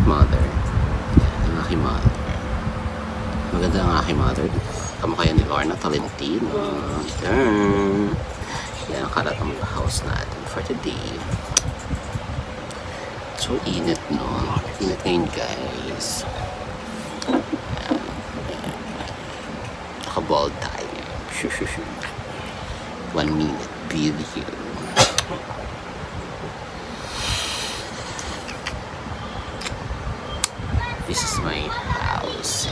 my mother. Yan, ang aking mother. Maganda ang aking mother. Kamukha ni Lorna Tolentino. Yan ang kalat ng house natin for today. So init, no? Init ngayon, guys. Naka-bald tayo. 1 minute video. This is my house.